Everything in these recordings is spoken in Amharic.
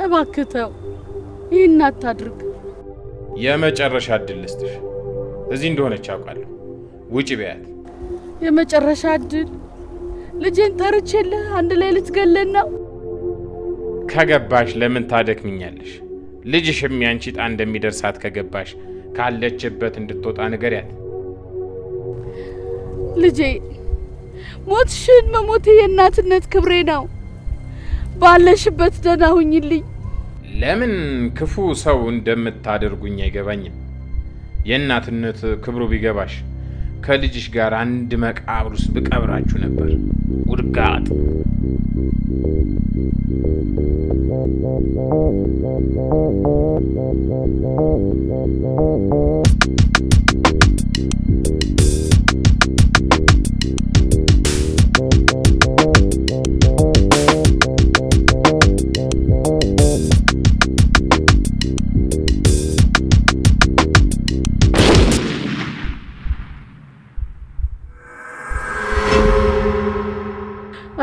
እባክህ ተው፣ ይህን አታድርግ። የመጨረሻ እድል ልስጥሽ። እዚህ እንደሆነች አውቃለሁ። ውጪ በያት። የመጨረሻ እድል? ልጄን ጠርቼልህ አንድ ላይ ልትገለን ነው? ከገባሽ ለምን ታደክምኛለሽ? ልጅሽም ያንቺ ዕጣ እንደሚደርሳት ከገባሽ ካለችበት እንድትወጣ ንገሪያት። ልጄ፣ ሞትሽን መሞቴ የእናትነት ክብሬ ነው። ባለሽበት ደህና ሁኝልኝ። ለምን ክፉ ሰው እንደምታደርጉኝ አይገባኝም። የእናትነት ክብሩ ቢገባሽ ከልጅሽ ጋር አንድ መቃብር ውስጥ ብቀብራችሁ ነበር። ውድጋጥ።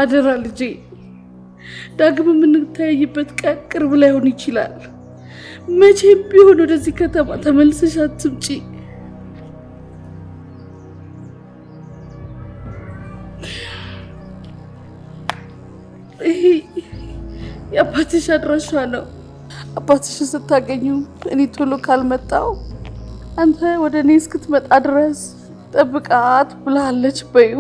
አደራ ልጄ፣ ዳግም የምንተያይበት ቀን ቅርብ ላይሆን ይችላል። መቼም ቢሆን ወደዚህ ከተማ ተመልሰሽ አትምጪ። ይሄ የአባትሽ አድራሻ ነው። አባትሽን ስታገኙ እኔ ቶሎ ካልመጣው አንተ ወደ እኔ እስክትመጣ ድረስ ጠብቃት ብላለች በዩ።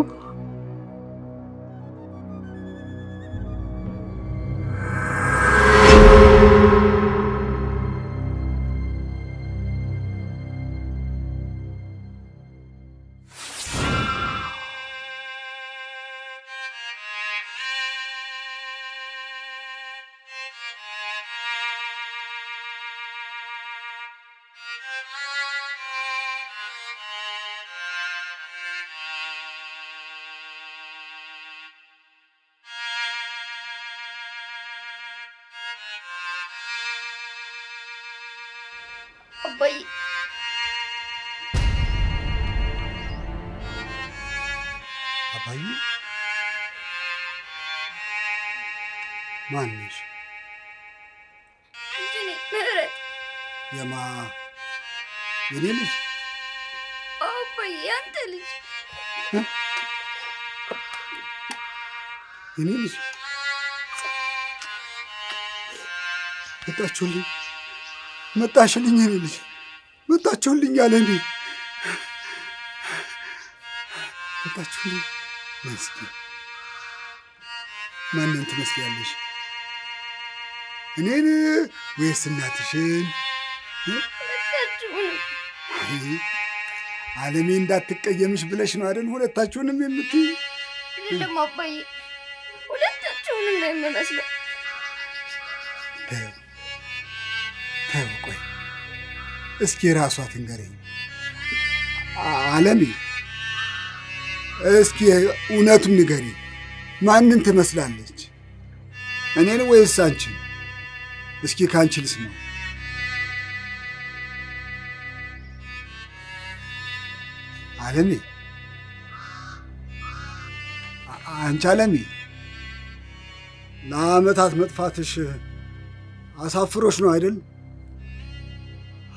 አባዬ አባዬ ማን ነሽ? እንጂ ምህረት የማ የኔ ልጅ? አባዬ አንተ ልጅ የኔ ልጅ መጣችሁልኝ፣ መጣሽልኝ የኔ ልጅ መጣችሁልኝ አለ እንዴ? መጣችሁልኝ። መስኪ ማንን ትመስያለሽ? እኔን ወይስ እናትሽን? አለሜ እንዳትቀየምሽ ብለሽ ነው አይደል ሁለታችሁንም የምትይ? አይደለም አባዬ፣ ሁለታችሁንም ነው የምመስለው። ተው ቆይ እስኪ ራሷ ትንገረኝ። አለሜ እስኪ እውነቱን ንገሪ፣ ማንን ትመስላለች? እኔን ወይስ አንቺን? እስኪ ካንቺ ልስማው። አለሜ አንቺ አለሜ፣ ለዓመታት መጥፋትሽ አሳፍሮሽ ነው አይደል?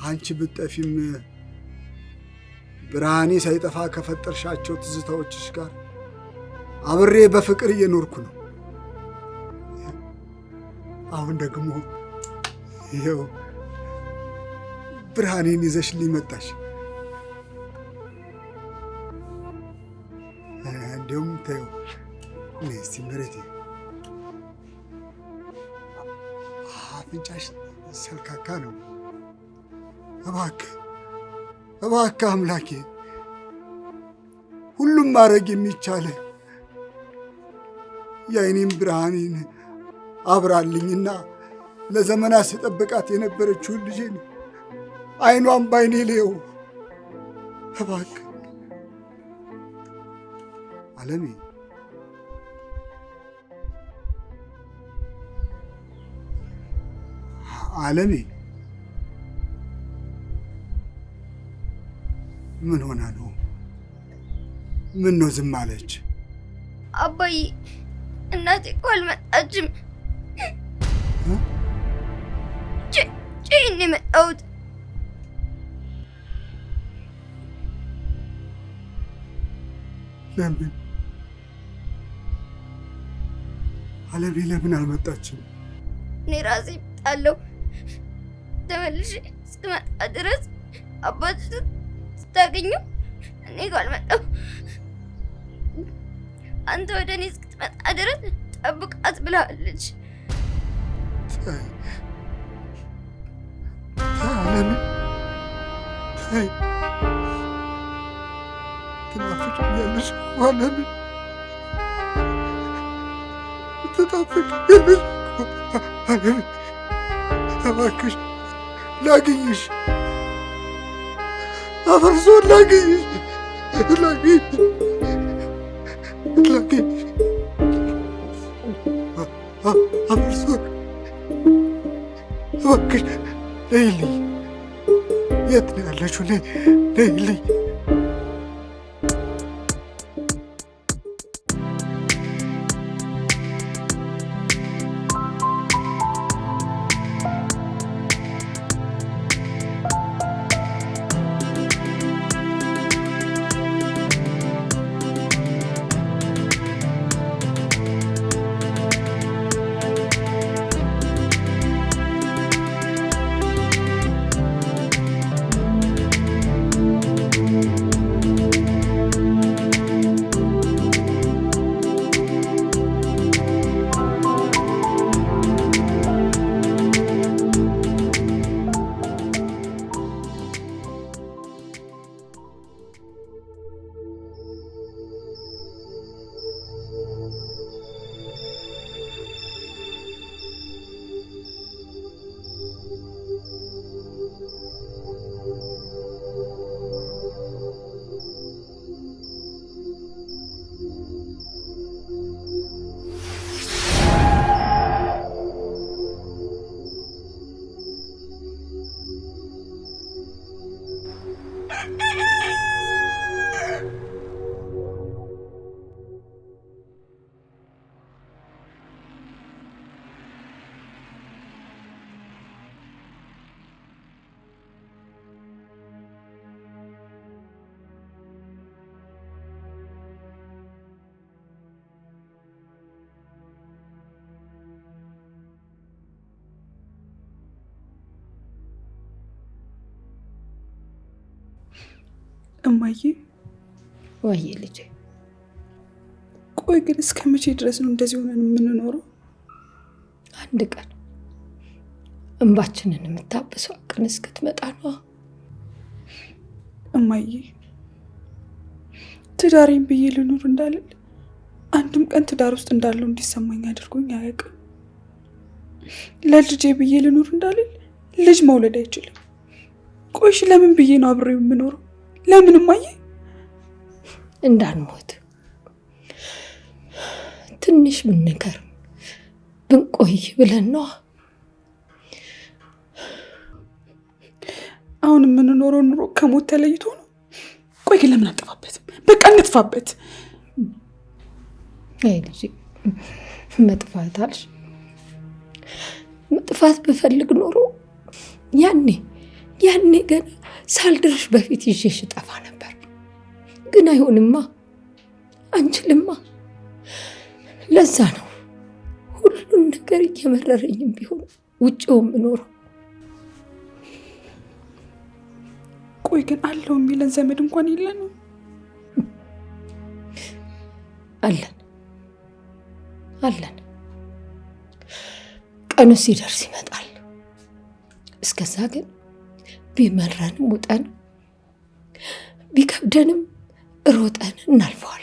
አንቺ ብትጠፊም ብርሃኔ ሳይጠፋ ከፈጠርሻቸው ትዝታዎችሽ ጋር አብሬ በፍቅር እየኖርኩ ነው። አሁን ደግሞ ይኸው ብርሃኔን ይዘሽልኝ መጣሽ። እንዲሁም ተይው እስቲ መሬቴ፣ አፍንጫሽ ሰልካካ ነው። እባክህ እባክህ አምላኬ፣ ሁሉም ማድረግ የሚቻለ የዓይኔን ብርሃኔን አብራልኝና ለዘመናት ስጠብቃት የነበረችውን ልጄን ዓይኗን ባይኔ ልየው እባክህ። አለሜ አለሜ ምን ሆና ነው? ምን ነው ዝም አለች? አባዬ እናቴ እኮ አልመጣችም። ጭን የመጣሁት ለምን አለሜ ለምን አልመጣችም? እኔ ራሴ እመጣለሁ። ተመልሼ እስክመጣ ድረስ አባትሽን ስታገኘው እኔ ካልመጣሁ አንተ ወደ እኔ እስክትመጣ ድረስ ጠብቃት ብላለች። አለሜ ተይ፣ ትናፍቂኛለሽ እኮ አለሜ፣ ትናፍቂኛለሽ እኮ አለሜ። እባክሽ ላግኝሽ፣ አፈርሶ ላግኝሽ፣ አፈርሶ እባክሽ ነይልኝ። የት ነው ያለችው? ነይልኝ። እማዬ። ወይ ልጄ፣ ቆይ ግን እስከ መቼ ድረስ ነው እንደዚህ ሆነን የምንኖረው? አንድ ቀን እንባችንን የምታብሰው ቀን እስክትመጣ ነው። እማዬ፣ ትዳሬን ብዬ ልኑር እንዳልል አንድም ቀን ትዳር ውስጥ እንዳለው እንዲሰማኝ አድርጎኝ አያውቅም። ለልጄ ብዬ ልኑር እንዳልል ልጅ መውለድ አይችልም። ቆይሽ ለምን ብዬ ነው አብሬው የምኖረው? ለምን እማዬ? እንዳንሞት ትንሽ ብንከርም ብንቆይ ብለን ነው። አሁን የምንኖረው ኑሮ ከሞት ተለይቶ ነው። ቆይ ግን ለምን አንጠፋበትም? በቃ እንጥፋበት። አይ ልጅ፣ መጥፋት አልሽ? መጥፋት ብፈልግ ኖሮ ያኔ ገና ሳልድርሽ በፊት ይዤሽ ጠፋ ነበር። ግን አይሆንማ፣ አንችልማ። ለዛ ነው ሁሉን ነገር እየመረረኝም ቢሆን ውጭውም እኖረው። ቆይ ግን አለው የሚለን ዘመድ እንኳን የለንም? አለን። ቀኑ ሲደርስ ይመጣል። እስከዛ ግን ቢመረንም ውጠን ቢከብደንም ሮጠን እናልፈዋለን።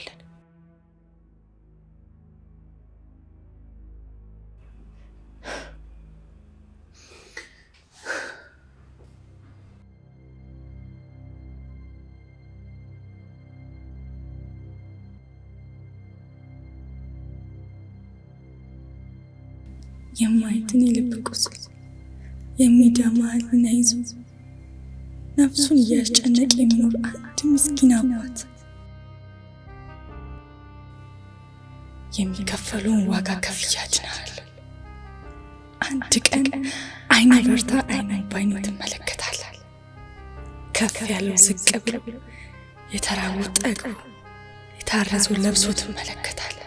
የማየትን የልብ ቁስል የሚደማ ህሊና ይዞ ነፍሱን እያስጨነቀ የሚኖር አንድ ምስኪን አባት የሚከፈለውን ዋጋ ከፍያችናል። አንድ ቀን አይኑ በርታ አይኑ ባይኑ ትመለከታለህ። ከፍ ያለው ዝቅ ብሎ የተራበው ጠግቦ የታረዘው ለብሶ ትመለከታለህ።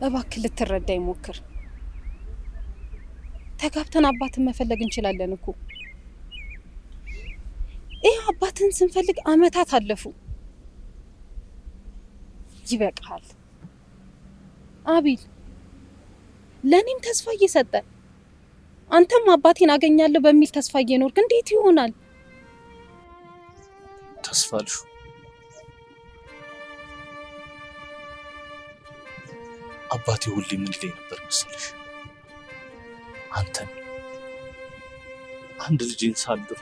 እባክህ ልትረዳኝ ሞክር። ተጋብተን አባትን መፈለግ እንችላለን እኮ። ይህ አባትን ስንፈልግ አመታት አለፉ። ይበቃል አቤል። ለኔም ተስፋ እየሰጠ አንተም አባቴን አገኛለሁ በሚል ተስፋ እየኖርክ እንዴት ይሆናል? ተስፋልሹ አባቴ ሁሌ ምን ይለኝ ነበር መሰለሽ? አንተን አንድ ልጅን ሳልድር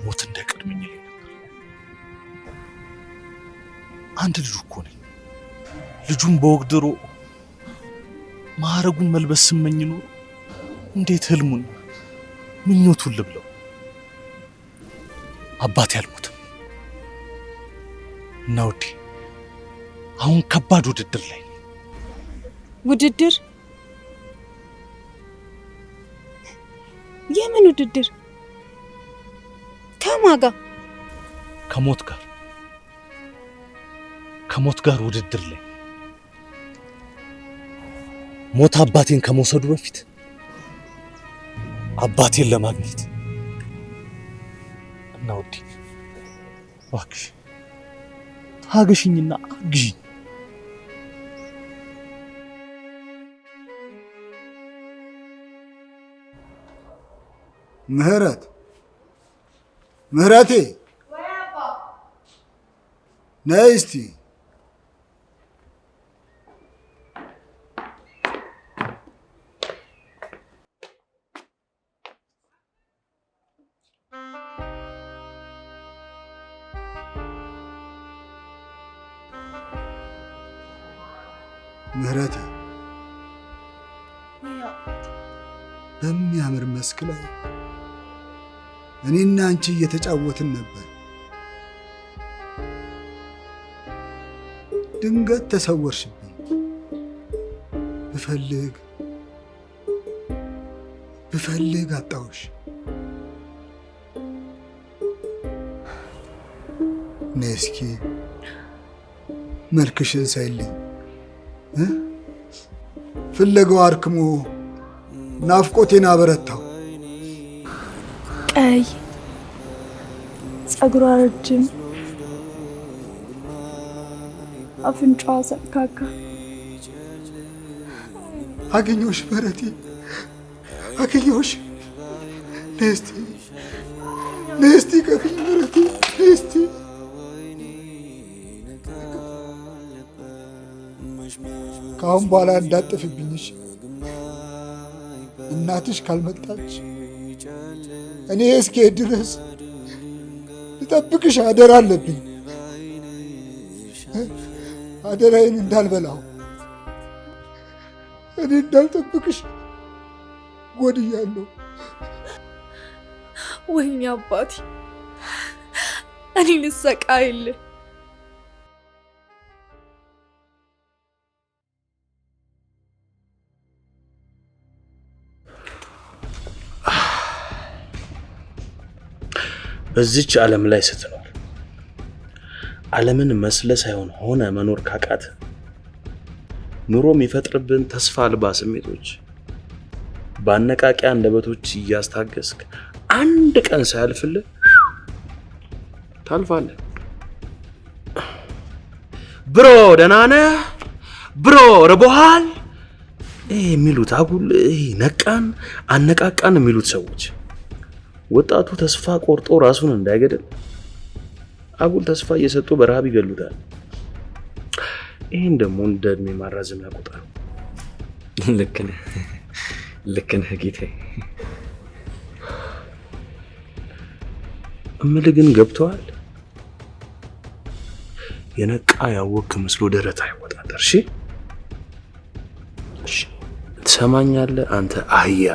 ሞት እንዳይቀድመኝ ይለኝ ነበር። አንድ ልጅ እኮ ነኝ። ልጁን በወግድሮ ማዕረጉን መልበስ ስመኝ ኖሮ እንዴት ህልሙን ምኞቱን ልብለው። አባቴ አልሞትም እና ውዴ አሁን ከባድ ውድድር ላይ ነው። ውድድር? የምን ውድድር? ከማን ጋር? ከሞት ጋር ውድድር ላይ። ሞት አባቴን ከመውሰዱ በፊት አባቴን ለማግኘት እና ውዴ እባክሽ ታገሽኝና አግዢኝ። ምህረቴ ነይ እስቲ። ምህረቴ በሚያምር መስክ ላይ እኔና አንቺ እየተጫወትን ነበር። ድንገት ተሰወርሽብኝ። ብፈልግ አጣሁሽ። ነይ እስኪ መልክሽን ሳይልኝ ፍለጋው አርክሞ ናፍቆቴን አበረታው። ቀይ ጸጉሯ ረጅም፣ አፍንጫዋ ሰካካ። አገኘሁሽ ምህረቴ፣ አገኘሁሽ። ነይ እስቲ ከፊል ምህረቴ፣ ነይ እስቲ። ከአሁን በኋላ እንዳጠፍብኝሽ እናትሽ ካልመጣች እኔ እስክሄድ ድረስ ልጠብቅሽ አደራ አለብኝ። አደራዬን እንዳልበላው እኔ እንዳልጠብቅሽ ጎድያለሁ። ወይኔ አባቴ፣ እኔ ልሰቃይልህ። በዚች ዓለም ላይ ስትኖር ዓለምን መስለ ሳይሆን ሆነ መኖር ካቃተ ኑሮ የሚፈጥርብን ተስፋ አልባ ስሜቶች በአነቃቂ አንደበቶች እያስታገስክ አንድ ቀን ሳያልፍልህ ታልፋለህ። ብሮ ደህና ነህ? ብሮ ርቦሃል? የሚሉት አጉል ነቃን አነቃቃን የሚሉት ሰዎች ወጣቱ ተስፋ ቆርጦ ራሱን እንዳይገድል አጉል ተስፋ እየሰጡ በረሃብ ይገሉታል። ይሄን ደግሞ እንደ እድሜ ማራዘም ያቆጣል። ልክ ነህ ጌታዬ። እምልህ ግን ገብቶሃል? የነቃ ያወቅክ መስሎ ደረት አይወጣጠር። እሺ ትሰማኛለህ? አንተ አህያ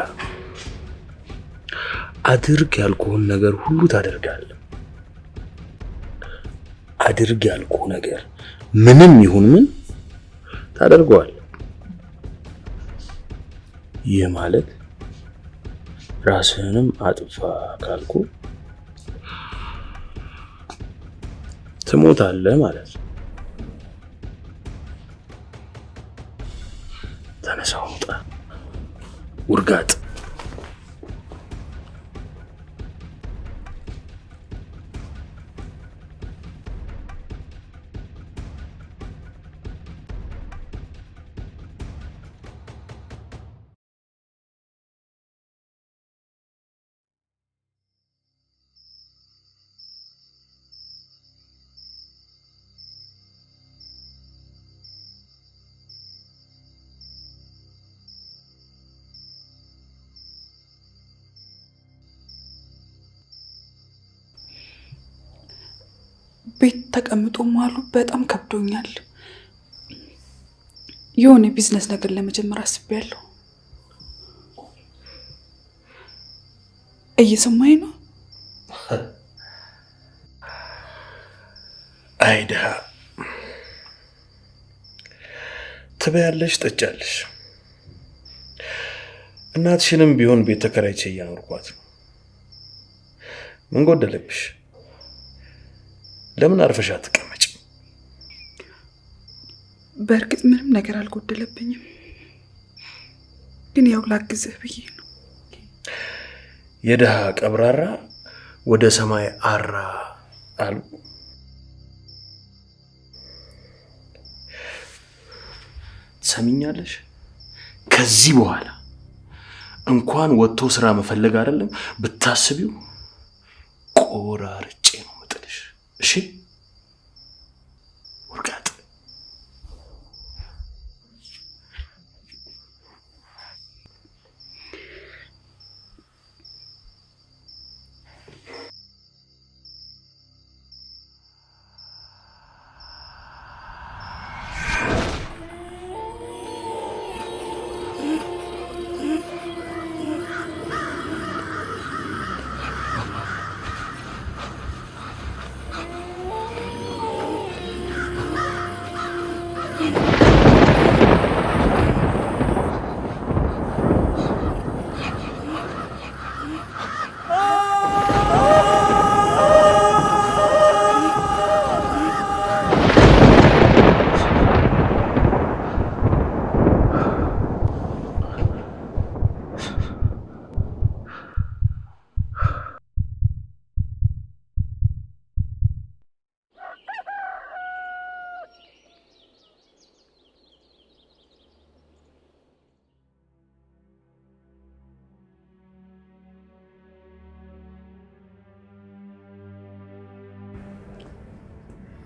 አድርግ ያልኩህን ነገር ሁሉ ታደርጋለህ። አድርግ ያልኩህ ነገር ምንም ይሁን ምን ታደርገዋለህ። ይህ ማለት ራስህንም አጥፋ ካልኩ ትሞታለህ ማለት ነው። ተነሳው፣ ውጣ ውርጋጥ። ቤት ተቀምጦ ማሉ በጣም ከብዶኛል። የሆነ ቢዝነስ ነገር ለመጀመር አስቤያለሁ። እየሰማኝ ነው? አይዳ ትበያለሽ፣ ጠጫለሽ። እናትሽንም ቢሆን ቤት ተከራይቼ እያኖርኳት ነው። ምን ጎደለብሽ? ለምን አርፈሽ አትቀመጭ? በእርግጥ ምንም ነገር አልጎደለብኝም፣ ግን ያው ላግዝህ ብዬ ነው። የድሃ ቀብራራ ወደ ሰማይ አራ አሉ። ትሰሚኛለሽ? ከዚህ በኋላ እንኳን ወጥቶ ስራ መፈለግ አይደለም ብታስቢው ቆራርጬ ነው የምጥልሽ። እሺ ውርጋጥ።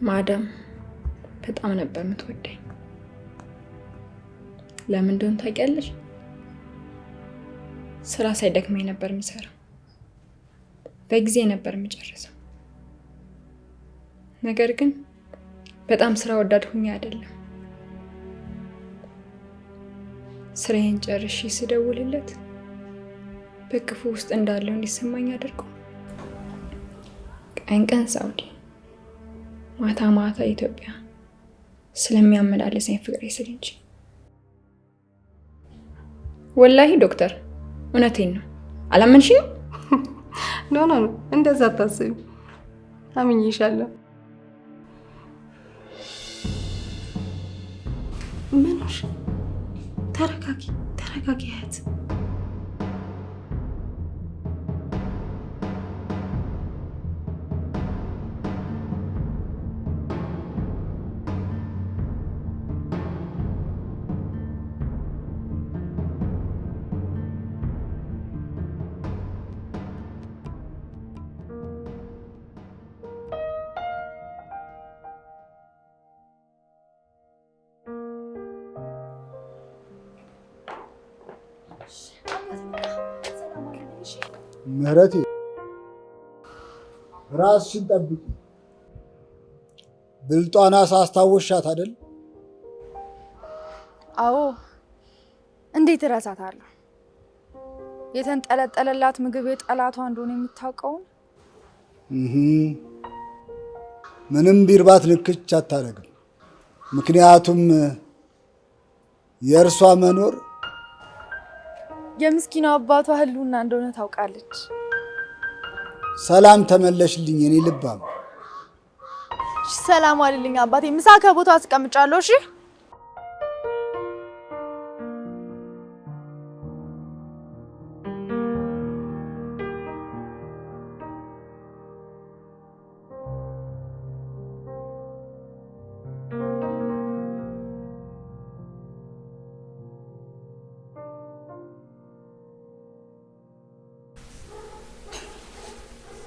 ማዳም በጣም ነበር የምትወደኝ። ለምን እንደሆነ ታውቂያለሽ? ስራ ሳይደክመኝ ነበር የምሰራው፣ በጊዜ ነበር የምጨርሰው። ነገር ግን በጣም ስራ ወዳድ ሆኜ አይደለም። ስራዬን ጨርሼ ስደውልለት በክፉ ውስጥ እንዳለው እንዲሰማኝ አድርጎ ቀን ቀን ሳውዲ ማታ ማታ ኢትዮጵያ ስለሚያመላልሰኝ ፍቅሬ ስል እንጂ። ወላሂ ዶክተር እውነቴን ነው። አላመንሽኝ? ኖ እንደዛ አታስቢ። አምኜሻለሁ። ምንሽ? ተረጋጊ እህት። ምህረቴ ራስሽን ጠብቂ። ብልጧን አሳ አስታወሻት አይደል? አዎ፣ እንዴት እረሳታለሁ? የተንጠለጠለላት ምግብ የጠላቷ እንደሆነ የምታውቀውን ምንም ቢርባት ንክች አታደርግም። ምክንያቱም የእርሷ መኖር የምስኪኗ አባቷ ህልውና እንደሆነ ታውቃለች። ሰላም ተመለሽልኝ የኔ ልባም። ሰላም አልልኝ አባቴ። ምሳ ከቦታው አስቀምጫለሁ። እሺ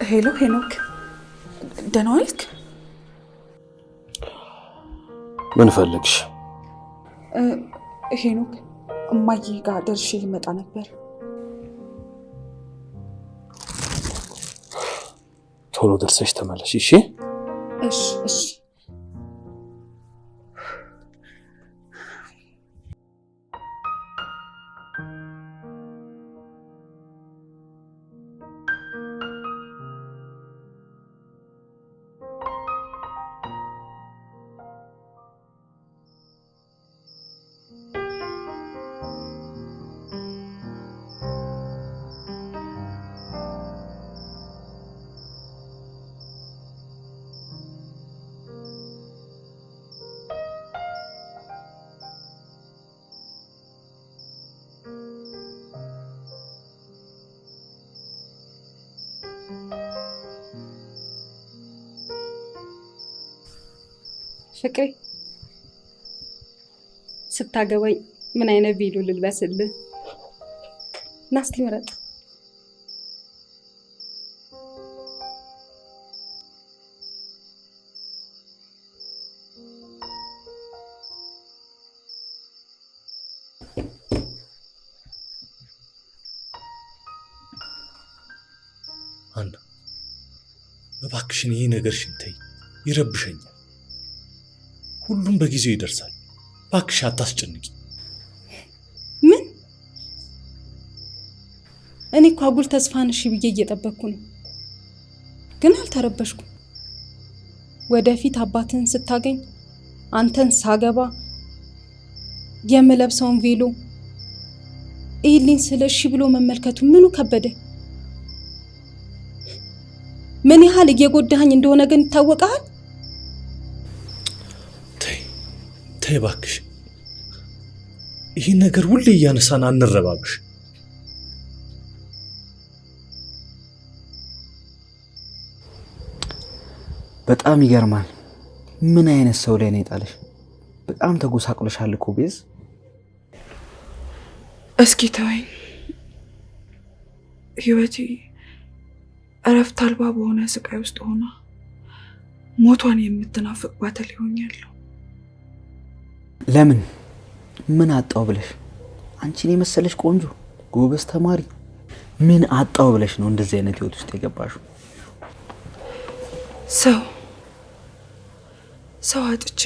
ሄሎ ሄኖክ፣ ደህና ዋልክ? ምን ፈልግሽ? ሄኖክ፣ እማዬ ጋር ደርሼ ልመጣ ነበር። ቶሎ ደርሰሽ ተመለሽ። እሺ እሺ እሺ። ፍቅሬ ስታገባኝ ምን አይነት ቬሎ ልልበስልህ? ና እስኪ ምረጥ። አና እባክሽን ይሄ ነገርሽን ተይ፣ ይረብሸኛል። ሁሉም በጊዜው ይደርሳል። እባክሽ አታስጨንቂ። ምን? እኔ እኮ አጉል ተስፋን እሺ ብዬ እየጠበቅኩ ነው፣ ግን አልተረበሽኩም። ወደፊት አባትን ስታገኝ አንተን ሳገባ የምለብሰውን ቬሎ ይህልኝ ስለ እሺ ብሎ መመልከቱ ምኑ ከበደ? ምን ያህል እየጎዳኸኝ እንደሆነ ግን ይታወቃል። ተይ እባክሽ፣ ይህን ነገር ሁሌ እያነሳን አንረባብሽ። በጣም ይገርማል። ምን አይነት ሰው ላይ ነው የጣለሽ? በጣም ተጎሳቅሎሻል እኮ ቤዝ። እስኪ ተወኝ። ህይወቴ እረፍት አልባ በሆነ ስቃይ ውስጥ ሆና ሞቷን የምትናፍቅ ባተል ይሆኛለሁ። ለምን? ምን አጣው ብለሽ? አንቺን የመሰለሽ ቆንጆ ጎበዝ ተማሪ ምን አጣው ብለሽ ነው እንደዚህ አይነት ህይወት ውስጥ የገባሽው? ሰው አጥቼ።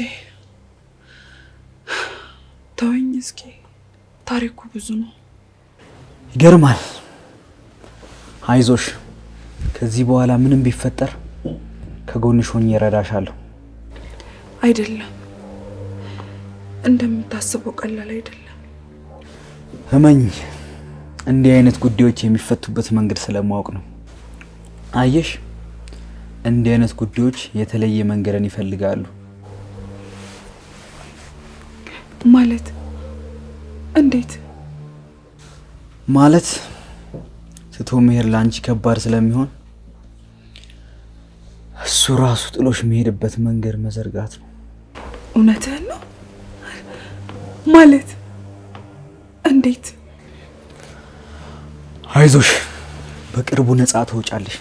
ተወኝ እስኪ፣ ታሪኩ ብዙ ነው። ይገርማል። አይዞሽ፣ ከዚህ በኋላ ምንም ቢፈጠር ከጎንሽ ሆኜ እረዳሻለሁ። አይደለም፣ እንደምታስበው ቀላል አይደለም። እመኝ፣ እንዲህ አይነት ጉዳዮች የሚፈቱበት መንገድ ስለማወቅ ነው። አየሽ፣ እንዲህ አይነት ጉዳዮች የተለየ መንገድን ይፈልጋሉ። ማለት እንዴት? ማለት ትቶ መሄድ ለአንቺ ከባድ ስለሚሆን እሱ ራሱ ጥሎሽ የሚሄድበት መንገድ መዘርጋት ነው። እውነትህን ነው? ማለት እንዴት? አይዞሽ፣ በቅርቡ ነፃ ትወጫለሽ።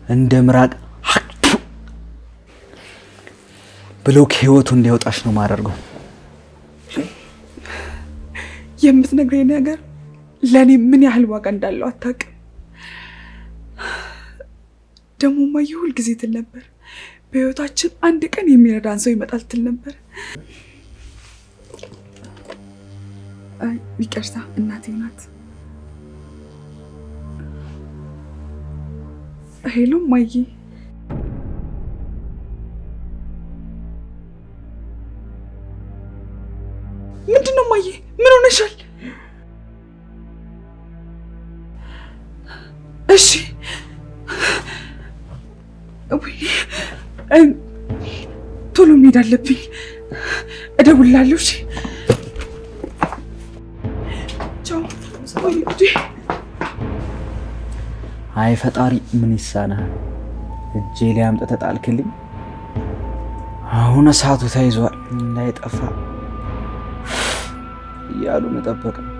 እንደ ምራቅ ብለው ከህይወቱ እንዲያወጣሽ ነው ማደርገው። የምትነግረኝ ነገር ለእኔ ምን ያህል ዋጋ እንዳለው አታውቅም። ደግሞ እማዬ ሁል ጊዜ ትል ነበር በህይወታችን አንድ ቀን የሚረዳን ሰው ይመጣል ትል ነበር። ይቅርታ እናቴ ናት። ሄሎ እማዬ። ምንድን ነው እማዬ? ምን ሆነሻል? እሺ ቶሎ መሄድ አለብኝ። እደውላለሁ። እሺ ቻው። አይ ፈጣሪ ምን ይሳናል? እጄ ላይ አምጥተህ ጣልክልኝ። አሁን እሳቱ ተይዟል እንዳይጠፋ እያሉ መጠበቅ ነው።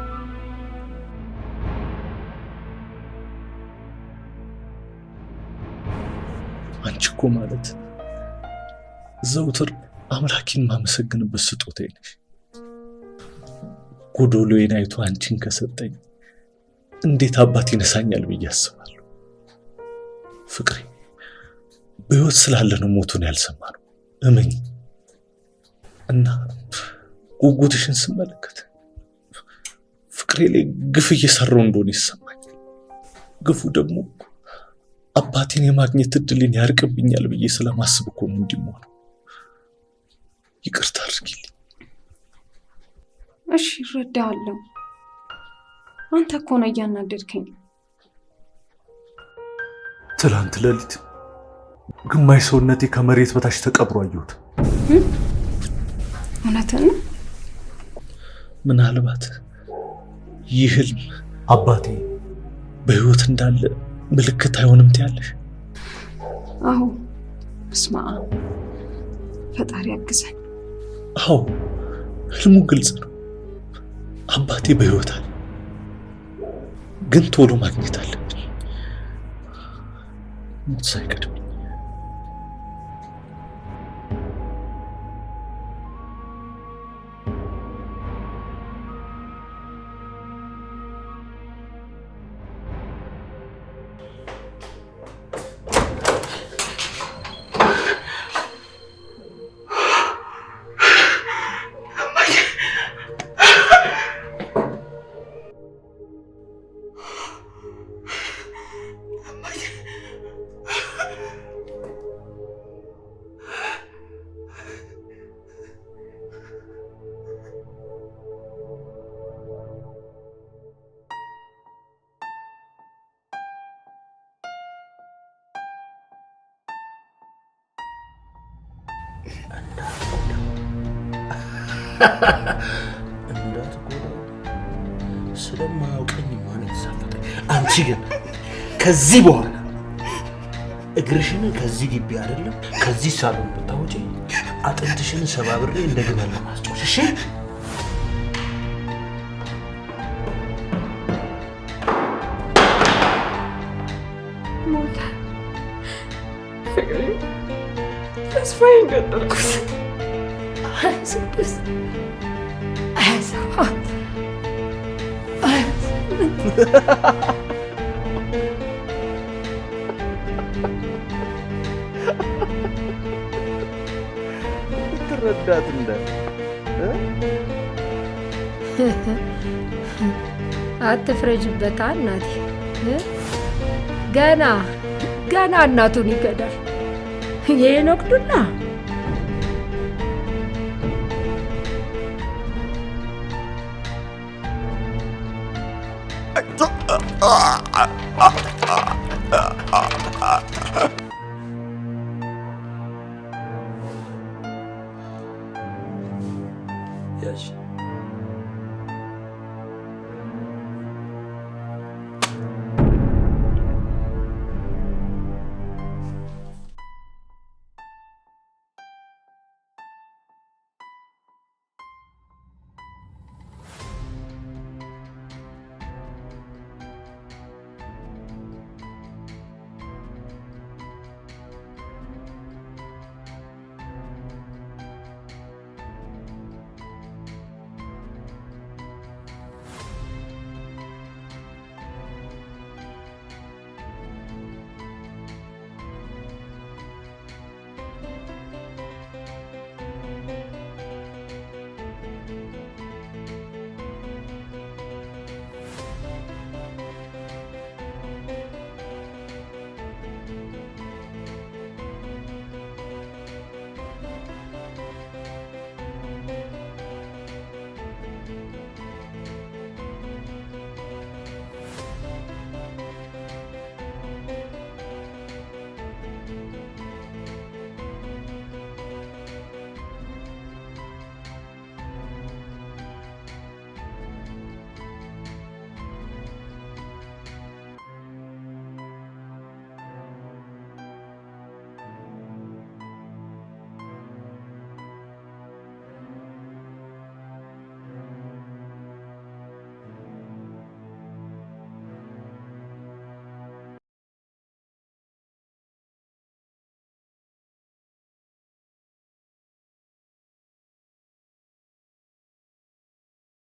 አንቺ እኮ ማለት ዘውትር አምላኬን ማመሰግንበት ስጦታዬ ነሽ። ጎዶሎዬን አይቶ አንቺን ከሰጠኝ እንዴት አባት ይነሳኛል ብዬ አስባለሁ። ፍቅሬ በህይወት ስላለ ነው ሞቱን ያልሰማነው፣ እመኝ። እና ጉጉትሽን ስመለከት ፍቅሬ ላይ ግፍ እየሰራው እንደሆነ ይሰማኛል። ግፉ ደግሞ አባቴን የማግኘት እድልን ያርቅብኛል ብዬ ስለማስብ እኮ ነው እንዲሞት። ይቅርታ አድርጊልኝ። እሺ እረዳለሁ። አንተ እኮ ነው እያናደድከኝ። ትላንት ሌሊት ግማሽ ሰውነቴ ከመሬት በታች ተቀብሮ አየሁት። እውነትን ነው? ምናልባት ይህ ህልም አባቴ በህይወት እንዳለ ምልክት አይሆንም ትያለሽ? አዎ። እስማ ፈጣሪ ያግዘን። አዎ ህልሙ ግልጽ ነው። አባቴ በህይወት አለ፣ ግን ቶሎ ማግኘት አለብኝ፣ ሞት ሳይቀድም። እንዳትጎዳ ስለማያውቀኝ ማን የተሳፈጠኝ። አንቺ ግን ከዚህ በኋላ እግርሽን ከዚህ ግቢ አይደለም ከዚህ ሳሎን ብታወጪ አጥንትሽን ሰባብሬ እንደ ግመል ለማስጮሽ። እሺ ሞታ ፍቅሬ ተስፋዬን ገደልኩት። 26 27 ትረዳት እንደ አትፍረጅበታ እናቴ። ገና እናቱን ይገዳል። የሄኖክ ዱላ